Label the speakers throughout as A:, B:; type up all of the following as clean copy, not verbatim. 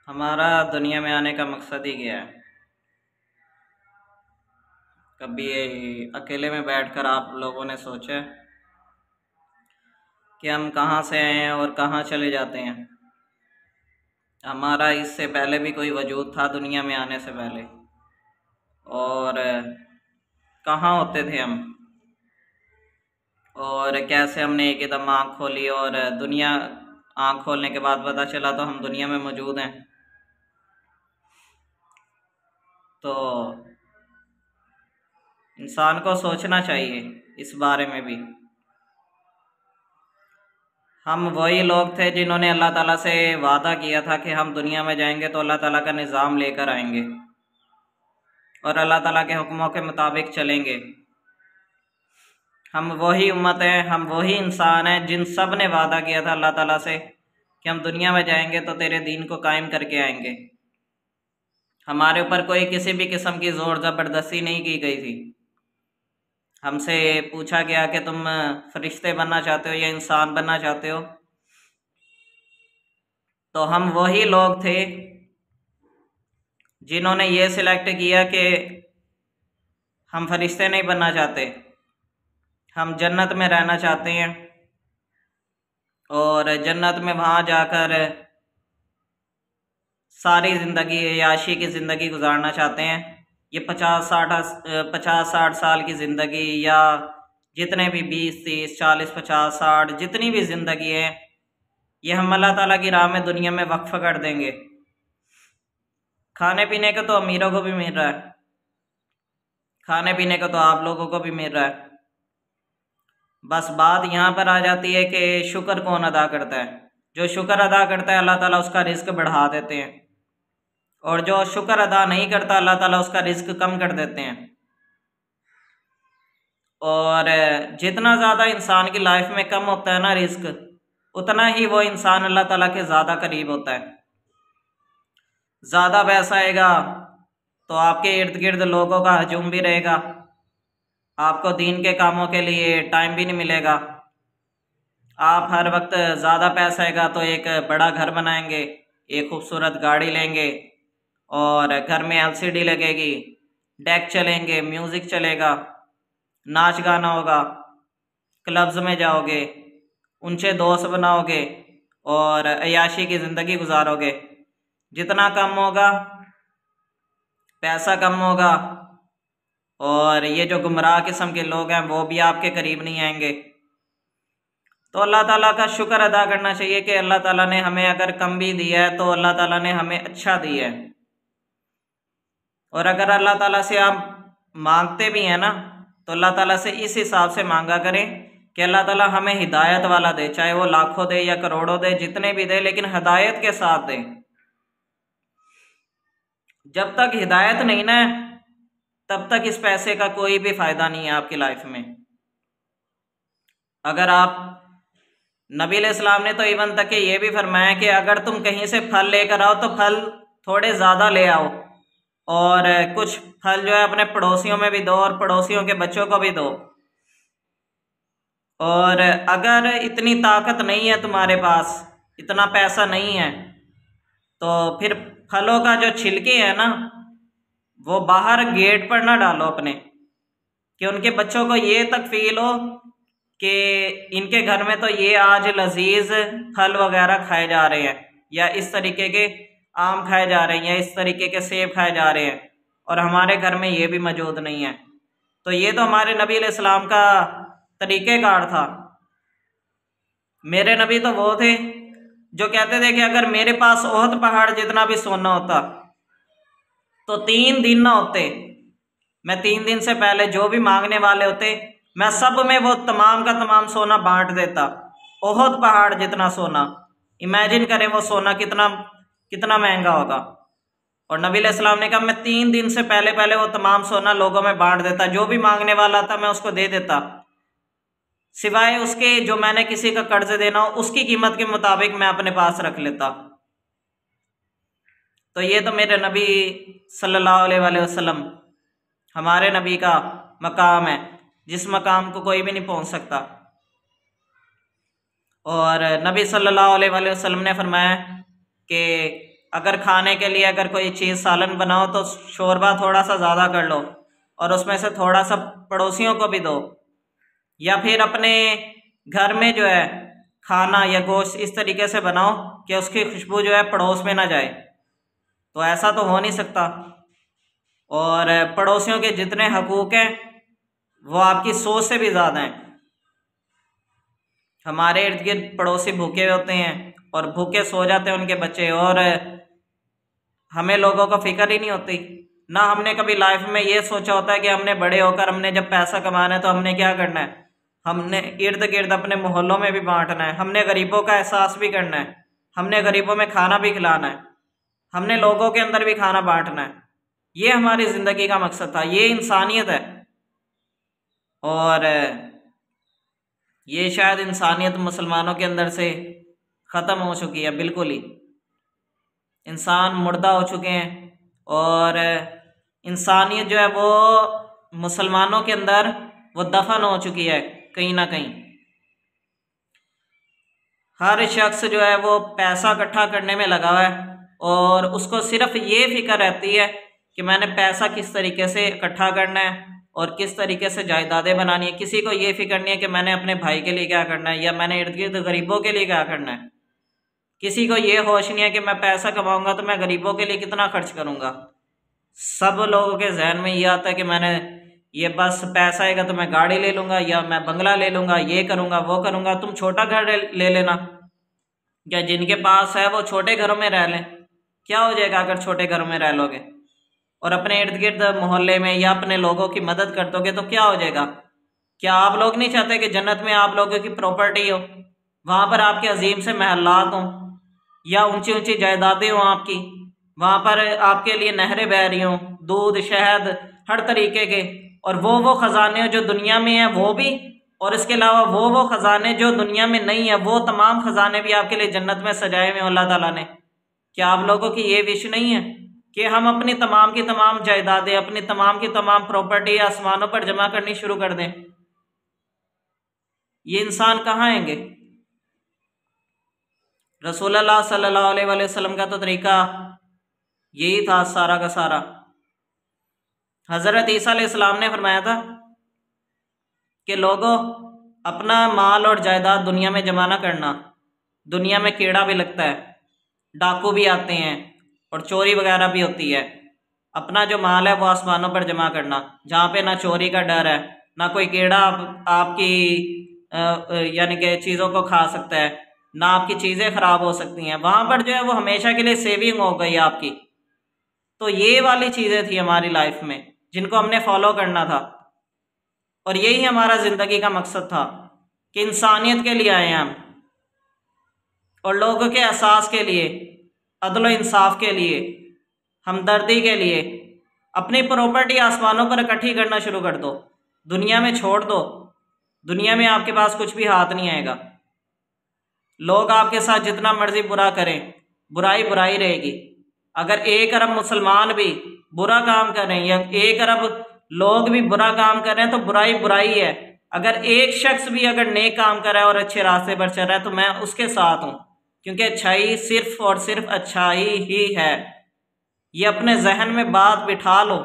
A: हमारा दुनिया में आने का मकसद ही क्या है? कभी अकेले में बैठकर आप लोगों ने सोचा है कि हम कहाँ से आए हैं और कहाँ चले जाते हैं? हमारा इससे पहले भी कोई वजूद था दुनिया में आने से पहले? और कहाँ होते थे हम? और कैसे हमने एकदम आँख खोली और दुनिया आँख खोलने के बाद पता चला तो हम दुनिया में मौजूद हैं। तो इंसान को सोचना चाहिए इस बारे में भी। हम वही लोग थे जिन्होंने अल्लाह ताला से वादा किया था कि हम दुनिया में जाएंगे तो अल्लाह ताला का निज़ाम लेकर आएंगे और अल्लाह ताला के हुक्मों के मुताबिक चलेंगे। हम वही उम्मत हैं, हम वही इंसान हैं जिन सब ने वादा किया था अल्लाह ताला से कि हम दुनिया में जाएंगे तो तेरे दीन को कायम करके आएंगे। हमारे ऊपर कोई किसी भी किस्म की ज़ोर ज़बरदस्ती नहीं की गई थी। हमसे पूछा गया कि तुम फरिश्ते बनना चाहते हो या इंसान बनना चाहते हो, तो हम वही लोग थे जिन्होंने ये सिलेक्ट किया कि हम फरिश्ते नहीं बनना चाहते, हम जन्नत में रहना चाहते हैं और जन्नत में वहाँ जाकर सारी ज़िंदगी याशी की ज़िंदगी गुजारना चाहते हैं। ये 50-60 साल की ज़िंदगी या जितने भी 20-30-40-50-60 जितनी भी ज़िंदगी है, ये हम अल्लाह ताला की राह में दुनिया में वक्फ कर देंगे। खाने पीने का तो अमीरों को भी मिल रहा है, खाने पीने का तो आप लोगों को भी मिल रहा है। बस बात यहाँ पर आ जाती है कि शुक्र कौन अदा करता है। जो शुक्र अदा करता है अल्लाह ताला उसका रिस्क बढ़ा देते हैं, और जो शुक्र अदा नहीं करता अल्लाह ताला उसका रिस्क कम कर देते हैं। और जितना ज़्यादा इंसान की लाइफ में कम होता है ना रिस्क, उतना ही वो इंसान अल्लाह ताला के ज़्यादा करीब होता है। ज़्यादा पैसा आएगा तो आपके इर्द गिर्द लोगों का हजूम भी रहेगा, आपको दीन के कामों के लिए टाइम भी नहीं मिलेगा। आप हर वक्त ज़्यादा पैसा आएगा तो एक बड़ा घर बनाएंगे, एक खूबसूरत गाड़ी लेंगे और घर में एलसीडी लगेगी, डेक चलेंगे, म्यूज़िक चलेगा, नाच गाना होगा, क्लब्स में जाओगे, ऊंचे दोस्त बनाओगे और अय्याशी की ज़िंदगी गुजारोगे। जितना कम होगा पैसा कम होगा और ये जो गुमराह किस्म के लोग हैं वो भी आपके करीब नहीं आएंगे। तो अल्लाह ताला का शुक्र अदा करना चाहिए कि अल्लाह ताला ने हमें अगर कम भी दिया है तो अल्लाह ताला ने हमें अच्छा दिया है। और अगर अल्लाह ताला से आप मांगते भी हैं ना तो अल्लाह ताला से इस हिसाब से मांगा करें कि अल्लाह ताला हमें हिदायत वाला दे, चाहे वो लाखों दे या करोड़ों दे, जितने भी दे, लेकिन हिदायत के साथ दे। जब तक हिदायत नहीं ना तब तक इस पैसे का कोई भी फायदा नहीं है आपकी लाइफ में। अगर आप नबी अलैहिस्सलाम ने तो इवन तक के ये भी फरमाया कि अगर तुम कहीं से फल लेकर आओ तो फल थोड़े ज़्यादा ले आओ और कुछ फल जो है अपने पड़ोसियों में भी दो और पड़ोसियों के बच्चों को भी दो। और अगर इतनी ताकत नहीं है तुम्हारे पास, इतना पैसा नहीं है, तो फिर फलों का जो छिलके है ना वो बाहर गेट पर ना डालो अपने, कि उनके बच्चों को ये तक फील हो कि इनके घर में तो ये आज लजीज फल वगैरह खाए जा रहे हैं, या इस तरीके के आम खाए जा रहे हैं, या इस तरीके के सेब खाए जा रहे हैं, और हमारे घर में ये भी मौजूद नहीं है। तो ये तो हमारे नबी अलैहिस्सलाम का तरीक़ेकार था। मेरे नबी तो वो थे जो कहते थे कि अगर मेरे पास ओहद पहाड़ जितना भी सोना होता तो 3 दिन ना होते, मैं 3 दिन से पहले जो भी मांगने वाले होते मैं सब में वो तमाम का तमाम सोना बांट देता। ओहद पहाड़ जितना सोना, इमेजिन करें वो सोना कितना कितना महंगा होगा। और नबी अलैहिस्सलाम ने कहा मैं 3 दिन से पहले पहले वो तमाम सोना लोगों में बांट देता, जो भी मांगने वाला था मैं उसको दे देता, सिवाय उसके जो मैंने किसी का कर्ज देना हो उसकी कीमत के मुताबिक मैं अपने पास रख लेता। तो ये तो मेरे नबी सल्लल्लाहु अलैहि वसल्लम, हमारे नबी का मकाम है जिस मकाम को कोई भी नहीं पहुंच सकता। और नबी सल्लल्लाहु अलैहि वसल्लम ने फरमाया कि अगर खाने के लिए अगर कोई चीज़ सालन बनाओ तो शोरबा थोड़ा सा ज़्यादा कर लो और उसमें से थोड़ा सा पड़ोसियों को भी दो। या फिर अपने घर में जो है खाना या गोश्त इस तरीके से बनाओ कि उसकी खुशबू जो है पड़ोस में ना जाए। तो ऐसा तो हो नहीं सकता। और पड़ोसियों के जितने हकूक़ हैं वो आपकी सोच से भी ज़्यादा हैं। हमारे इर्द गिर्द पड़ोसी भूखे होते हैं और भूखे सो जाते हैं उनके बच्चे, और हमें लोगों को फिक्र ही नहीं होती। ना हमने कभी लाइफ में ये सोचा होता है कि हमने बड़े होकर हमने जब पैसा कमाना है तो हमने क्या करना है। हमने इर्द गिर्द अपने मोहल्लों में भी बांटना है, हमने गरीबों का एहसास भी करना है, हमने गरीबों में खाना भी खिलाना है, हमने लोगों के अंदर भी खाना बांटना है। ये हमारी ज़िंदगी का मकसद था, ये इंसानियत है। और ये शायद इंसानियत मुसलमानों के अंदर से ख़त्म हो चुकी है, बिल्कुल ही। इंसान मुर्दा हो चुके हैं और इंसानियत जो है वो मुसलमानों के अंदर वो दफन हो चुकी है कहीं ना कहीं। हर शख्स जो है वो पैसा इकट्ठा करने में लगा हुआ है और उसको सिर्फ ये फिक्र रहती है कि मैंने पैसा किस तरीके से इकट्ठा करना है और किस तरीके से जायदादें बनानी है। किसी को ये फिक्र नहीं है कि मैंने अपने भाई के लिए क्या करना है या मैंने इर्द गिर्द गरीबों के लिए क्या करना है। किसी को ये होश नहीं है कि मैं पैसा कमाऊंगा तो मैं गरीबों के लिए कितना खर्च करूंगा। सब लोगों के जहन में ये आता है कि मैंने ये बस पैसा आएगा तो मैं गाड़ी ले लूँगा या मैं बंगला ले लूँगा, ये करूँगा वो करूँगा। तुम छोटा घर ले लेना, या जिनके पास है वो छोटे घरों में रह लें। क्या हो जाएगा अगर छोटे घरों में रह लोगे और अपने इर्द गिर्द मोहल्ले में या अपने लोगों की मदद कर दोगे तो क्या हो जाएगा। क्या आप लोग नहीं चाहते कि जन्नत में आप लोगों की प्रॉपर्टी हो, वहाँ पर आपके अजीम से महलात हों या ऊंची ऊंची जायदादें हों आपकी, वहाँ पर आपके लिए नहरें बह रही हों, दूध शहद हर तरीके के, और वो ख़जाने जो दुनिया में हैं वो भी, और इसके अलावा वो ख़जाने जो दुनिया में नहीं है वो तमाम ख़जाने भी आपके लिए जन्नत में सजाए हुए अल्लाह ताला ने। क्या आप लोगों की ये विश नहीं है कि हम अपनी तमाम की तमाम जायदादें, अपनी तमाम की तमाम प्रॉपर्टी आसमानों पर जमा करनी शुरू कर दें? ये इंसान कहाँ आएंगे? रसूलुल्लाह सल्लल्लाहु अलैहि वसल्लम का तो तरीका यही था सारा का सारा। हज़रत ईसा अलैहिस्सलाम ने फरमाया था कि लोगों अपना माल और जायदाद दुनिया में जमा ना करना, दुनिया में कीड़ा भी लगता है, डाकू भी आते हैं और चोरी वगैरह भी होती है। अपना जो माल है वो आसमानों पर जमा करना, जहाँ पे ना चोरी का डर है, ना कोई कीड़ा आपकी यानी कि चीज़ों को खा सकता है, ना आपकी चीज़ें ख़राब हो सकती हैं। वहाँ पर जो है वो हमेशा के लिए सेविंग हो गई आपकी। तो ये वाली चीज़ें थी हमारी लाइफ में जिनको हमने फॉलो करना था, और यही हमारा ज़िंदगी का मकसद था कि इंसानियत के लिए आए हम और लोगों के एहसास के लिए, अदल इंसाफ के लिए, हमदर्दी के लिए। अपनी प्रॉपर्टी आसमानों पर इकट्ठी करना शुरू कर दो, दुनिया में छोड़ दो। दुनिया में आपके पास कुछ भी हाथ नहीं आएगा। लोग आपके साथ जितना मर्जी बुरा करें, बुराई बुराई रहेगी। अगर 1 अरब मुसलमान भी बुरा काम करें या 1 अरब लोग भी बुरा काम कर रहे हैं तो बुराई बुराई है। अगर एक शख्स भी अगर नेक काम कर रहा है और अच्छे रास्ते पर चल रहा है तो मैं उसके साथ हूँ, क्योंकि अच्छाई सिर्फ और सिर्फ अच्छाई ही है। ये अपने जहन में बात बिठा लो।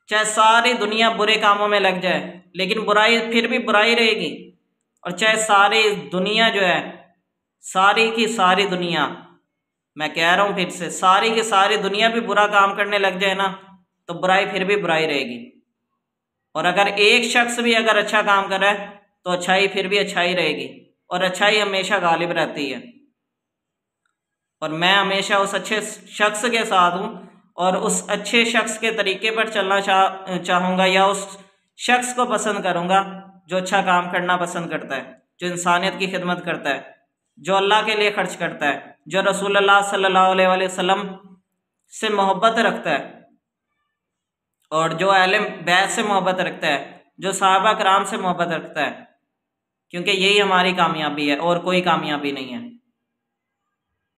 A: चाहे सारी दुनिया बुरे कामों में लग जाए लेकिन बुराई फिर भी बुराई रहेगी, और चाहे सारी दुनिया जो है, सारी की सारी दुनिया, मैं कह रहा हूँ फिर से, सारी की सारी दुनिया भी बुरा काम करने लग जाए ना तो बुराई फिर भी बुराई रहेगी। और अगर एक शख्स भी अगर अच्छा काम कर रहा है तो अच्छाई फिर भी अच्छाई रहेगी, और अच्छाई हमेशा गालिब रहती है। और मैं हमेशा उस अच्छे शख्स के साथ हूँ और उस अच्छे शख्स के तरीके पर चलना चाहूँगा, या उस शख्स को पसंद करूँगा जो अच्छा काम करना पसंद करता है, जो इंसानियत की खिदमत करता है, जो अल्लाह के लिए खर्च करता है, जो रसूलुल्लाह सल्लल्लाहु अलैहि वसल्लम से मोहब्बत रखता है, और जो अहले बैत से मोहब्बत रखता है, जो सहाबा कराम से मोहब्बत रखता है। क्योंकि यही हमारी कामयाबी है और कोई कामयाबी नहीं है।